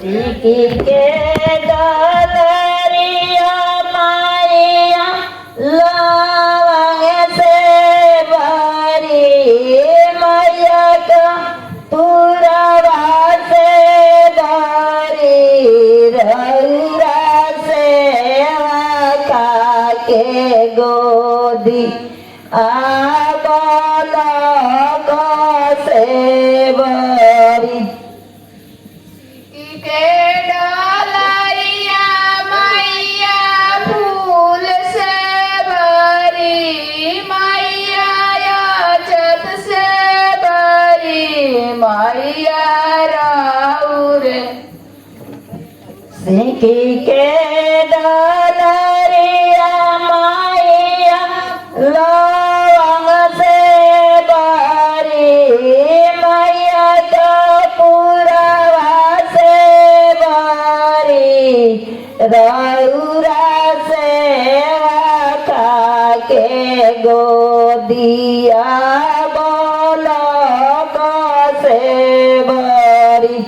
सीखी के डलरिया माया लवंग से भरी मैया का पुरवा से भरी रउरा से खा के गोदी आबला से भरी के डलरिया मैया फूल से भरी मैया छत से भरी मैया राउर सीखी के डलरिया माया लवंग से भरी मैया का पुरवा से भरी रउरा से खा के गोदिया बोलक से भरी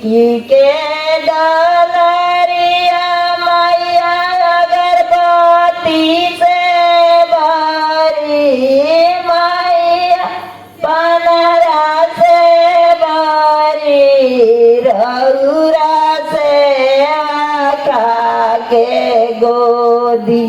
की के डलरिया मैया अगरबत्ती से भरी मैया पनरा से भरी रउरा से खा के गोदी